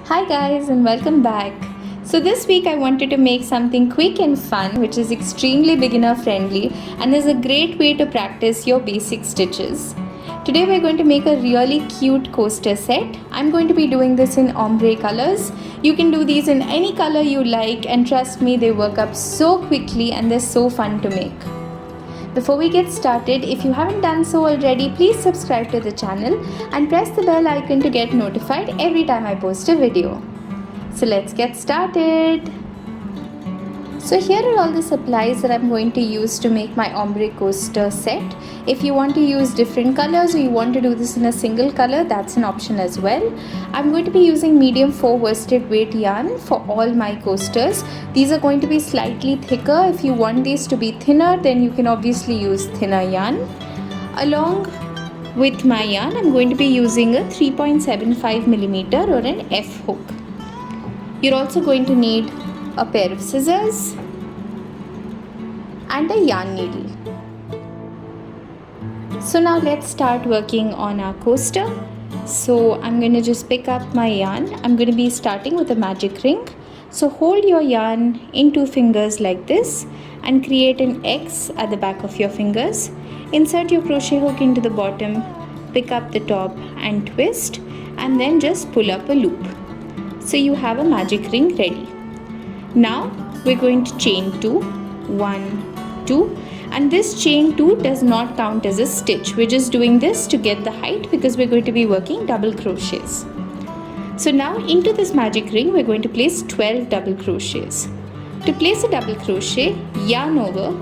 Hi guys and welcome back. So this week I wanted to make something quick and fun which is extremely beginner friendly and is a great way to practice your basic stitches. Today we're going to make a really cute coaster set. I'm going to be doing this in ombre colors. You can do these in any color you like and trust me, they work up so quickly and they're so fun to make. Before we get started, if you haven't done so already, please subscribe to the channel and press the bell icon to get notified every time I post a video. So let's get started. So here are all the supplies that I'm going to use to make my ombre coaster set. If you want to use different colors or you want to do this in a single color, that's an option as well. I'm going to be using medium 4 worsted weight yarn for all my coasters. These are going to be slightly thicker. If you want these to be thinner, then you can obviously use thinner yarn. Along with my yarn, I'm going to be using a 3.75mm or an F hook. You're also going to need a pair of scissors and a yarn needle. So now let's start working on our coaster. So I'm going to just pick up my yarn. I'm going to be starting with a magic ring. So hold your yarn in 2 fingers like this and create an X at the back of your fingers. Insert your crochet hook into the bottom, pick up the top and twist, and then just pull up a loop. So you have a magic ring ready. Now we're going to chain 2, 1, 2, and this chain 2 does not count as a stitch. We're just doing this to get the height because we're going to be working double crochets. So now into this magic ring we're going to place 12 double crochets. To place a double crochet, yarn over,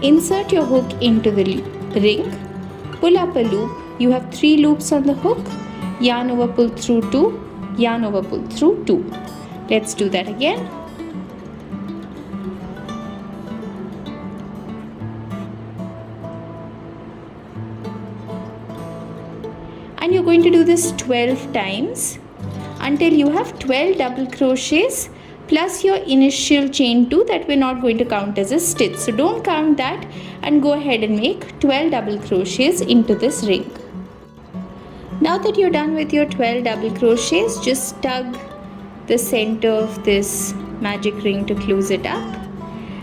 insert your hook into the ring, pull up a loop. You have 3 loops on the hook, yarn over, pull through 2, yarn over, pull through 2. Let's do that again. And you're going to do this 12 times until you have 12 double crochets plus your initial chain 2 that we're not going to count as a stitch. So don't count that and go ahead and make 12 double crochets into this ring. Now that you're done with your 12 double crochets, just tug the center of this magic ring to close it up.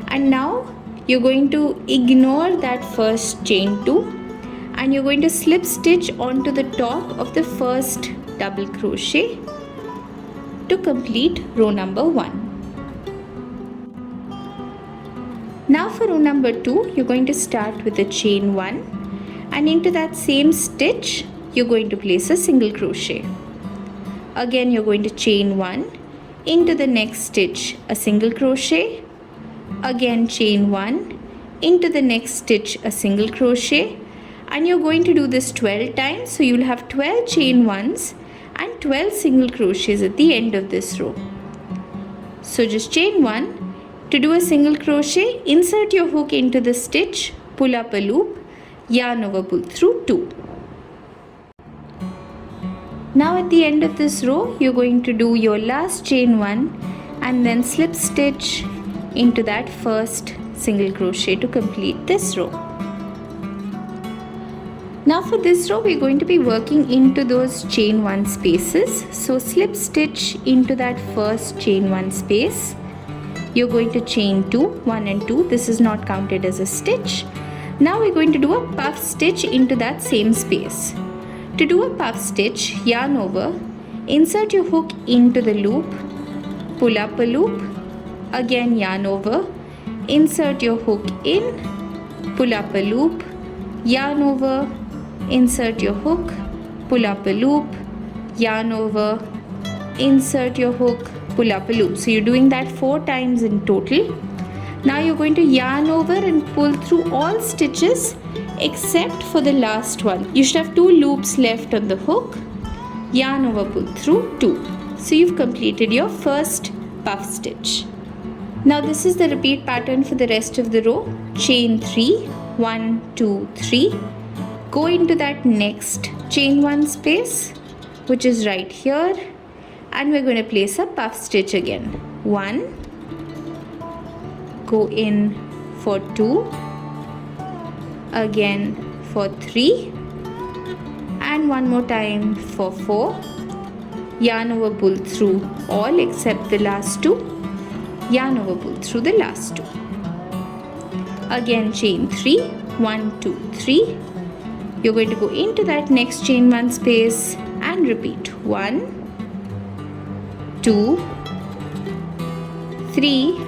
And now you're going to ignore that first chain 2 and you're going to slip stitch onto the top of the first double crochet to complete row number 1. Now for row number 2, you're going to start with a chain 1 and into that same stitch you're going to place a single crochet. Again you're going to chain 1, into the next stitch a single crochet, again chain 1, into the next stitch a single crochet, and you're going to do this 12 times, so you'll have 12 chain 1s and 12 single crochets at the end of this row. So just chain 1. To do a single crochet, insert your hook into the stitch, pull up a loop, yarn over, pull through 2. Now at the end of this row, you're going to do your last chain 1 and then slip stitch into that first single crochet to complete this row. Now for this row we're going to be working into those chain 1 spaces. So slip stitch into that first chain 1 space. You're going to chain 2, 1 and 2. This is not counted as a stitch. Now we're going to do a puff stitch into that same space. To do a puff stitch, yarn over, insert your hook into the loop, pull up a loop, again yarn over, insert your hook in, pull up a loop, yarn over, insert your hook, pull up a loop, yarn over, insert your hook, pull up a loop. So you're doing that 4 times in total. Now you're going to yarn over and pull through all stitches except for the last one. You should have 2 loops left on the hook, yarn over, pull through 2. So you've completed your first puff stitch. Now this is the repeat pattern for the rest of the row. Chain 3, 1, 2, 3. Go into that next chain 1 space, which is right here, and we're going to place a puff stitch again. 1, go in for 2, again for 3, and one more time for 4, yarn over, pull through all except the last 2, yarn over, pull through the last 2. Again chain 3, 1, 2, 3. You're going to go into that next chain 1 space and repeat 1, 2, 3,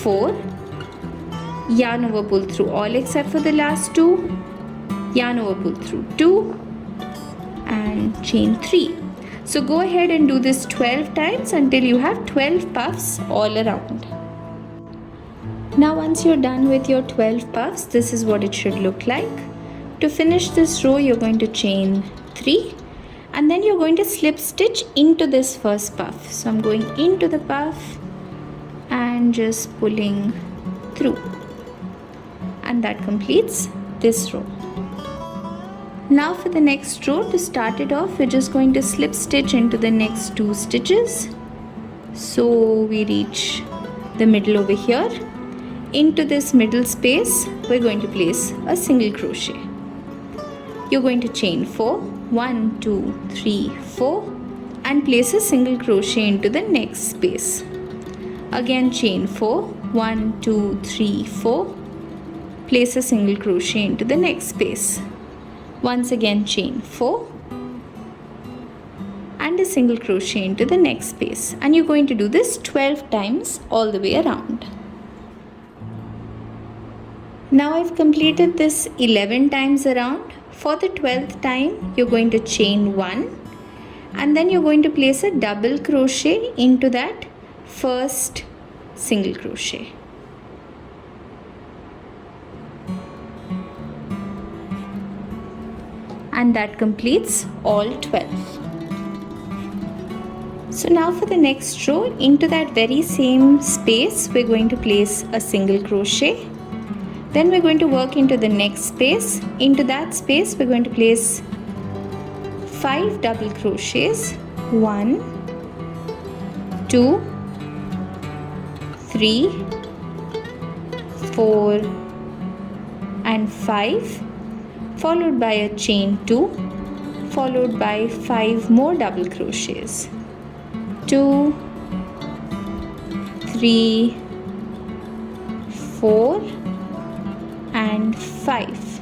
4, yarn over, pull through all except for the last 2, yarn over, pull through 2 and chain 3. So go ahead and do this 12 times until you have 12 puffs all around. Now once you're done with your 12 puffs, this is what it should look like. To finish this row, you're going to chain 3 and then you're going to slip stitch into this first puff. So I'm going into the puff and just pulling through, and that completes this row. Now for the next row, to start it off, we're just going to slip stitch into the next 2 stitches. So we reach the middle over here. Into this middle space, we're going to place a single crochet. You're going to chain 4, 1, 2, 3, 4 and place a single crochet into the next space. Again chain 4, 1, 2, 3, 4, place a single crochet into the next space. Once again chain 4 and a single crochet into the next space, and you're going to do this 12 times all the way around. Now I've completed this 11 times around. For the 12th time, you're going to chain 1 and then you're going to place a double crochet into that first single crochet. And that completes all 12. So now for the next row, into that very same space, we're going to place a single crochet. Then we're going to work into the next space. Into that space, we're going to place 5 double crochets. 1, 2, 3, 4 and 5, followed by a chain 2, followed by 5 more double crochets. 2, 3, 4 and 5.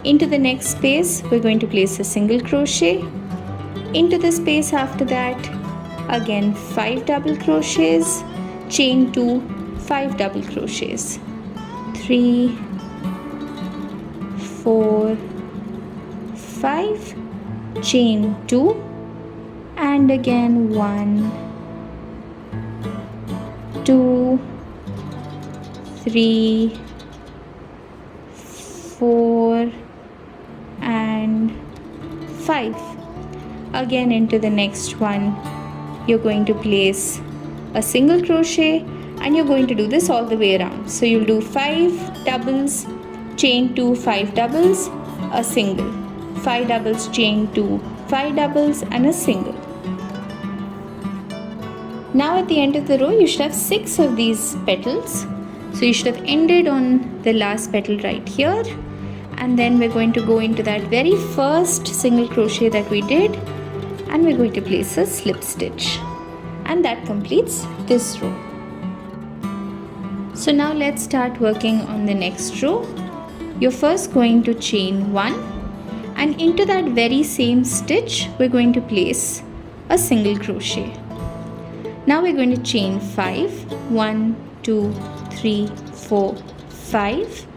Into the next space, we're going to place a single crochet. Into the space after that, again 5 double crochets, chain 2, 5 double crochets. 3, 4, 5, chain 2 and again 1, 2, 3, 4 and 5. Again into the next one, you're going to place a single crochet and you're going to do this all the way around. So you'll do 5 doubles, chain 2, 5 doubles, a single, 5 doubles, chain 2, 5 doubles and a single. Now at the end of the row, you should have 6 of these petals. So you should have ended on the last petal right here, and then we're going to go into that very first single crochet that we did and we're going to place a slip stitch, and that completes this row. So now let's start working on the next row. You're first going to chain 1 and into that very same stitch we're going to place a single crochet. Now we're going to chain 5, 1, 2, 3, 4, 5.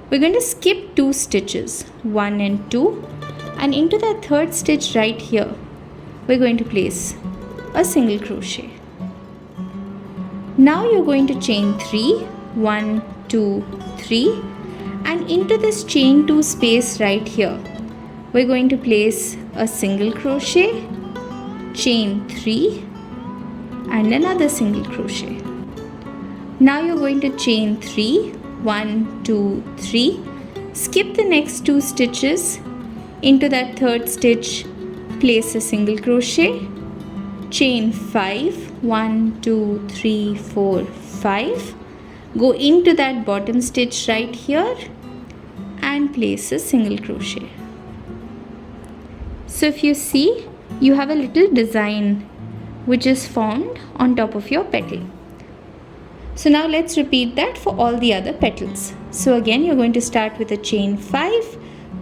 We're going to skip 2 stitches, 1 and 2, and into that third stitch right here we're going to place a single crochet. Now you're going to chain 3, 1, 2, 3, and into this chain 2 space right here we're going to place a single crochet, chain 3 and another single crochet. Now you're going to chain 3, 1, 2, 3, skip the next 2 stitches, into that third stitch place a single crochet, chain 5, 1, 2, 3, 4, 5, go into that bottom stitch right here and place a single crochet. So if you see, you have a little design which is formed on top of your petal. So now let's repeat that for all the other petals. So again, you're going to start with a chain 5,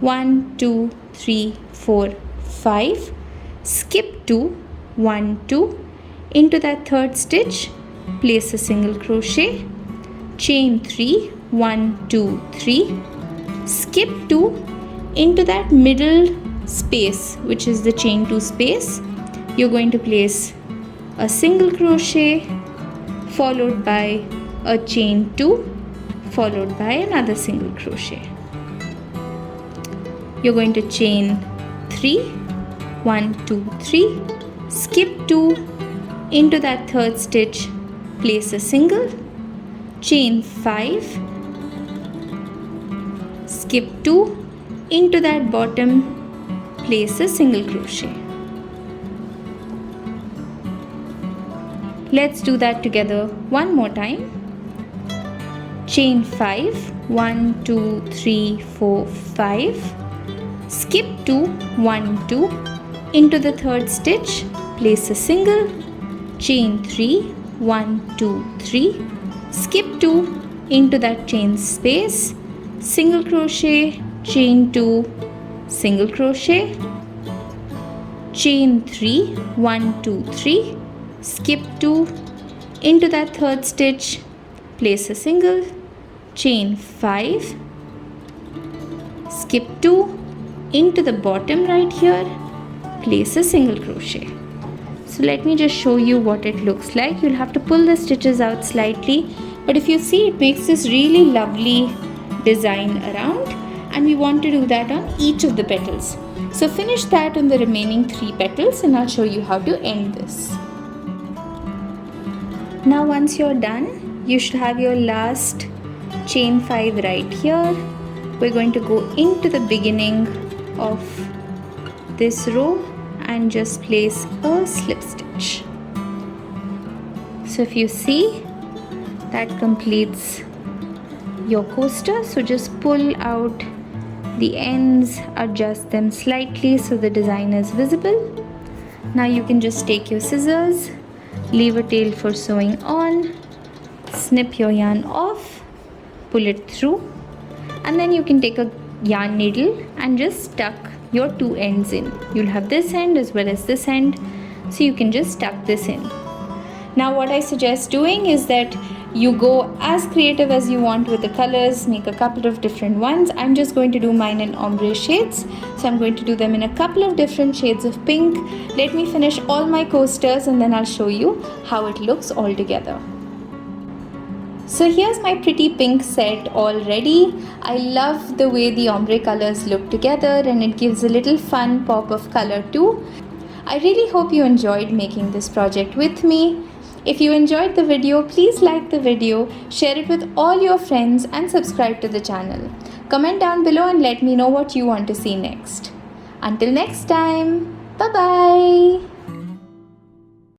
1, 2, 3, 4, 5, skip 2, 1, 2, into that third stitch, place a single crochet, chain 3, 1, 2, 3, skip 2, into that middle space, which is the chain 2 space, you're going to place a single crochet followed by a chain 2 followed by another single crochet. You're going to chain 3, 1, 2, 3, skip 2, into that third stitch, place a single, chain 5, skip 2, into that bottom, place a single crochet. Let's do that together one more time. Chain 5, 1, 2, 3, 4, 5, skip 2, 1, 2, into the third stitch, place a single, chain 3, 1, 2, 3, skip 2, into that chain space, single crochet, chain 2, single crochet, chain 3, 1, 2, 3, skip 2, into that third stitch, place a single, chain 5, skip 2, into the bottom right here, place a single crochet. So let me just show you what it looks like. You'll have to pull the stitches out slightly, but if you see, it makes this really lovely design around, and we want to do that on each of the petals. So finish that on the remaining 3 petals and I'll show you how to end this. Now once you're done, you should have your last chain 5 right here. We're going to go into the beginning of this row and just place a slip stitch. So if you see, that completes your coaster. So just pull out the ends, adjust them slightly so the design is visible. Now you can just take your scissors, leave a tail for sewing on, snip your yarn off, pull it through, and then you can take a yarn needle and just tuck your 2 ends in. You'll have this end as well as this end, so you can just tuck this in. Now what I suggest doing is that you go as creative as you want with the colors, make a couple of different ones. I'm just going to do mine in ombre shades, so I'm going to do them in a couple of different shades of pink. Let me finish all my coasters and then I'll show you how it looks all together. So here's my pretty pink set all ready. I love the way the ombre colors look together and it gives a little fun pop of color too. I really hope you enjoyed making this project with me. If you enjoyed the video, please like the video, share it with all your friends and subscribe to the channel. Comment down below and let me know what you want to see next. Until next time, bye bye.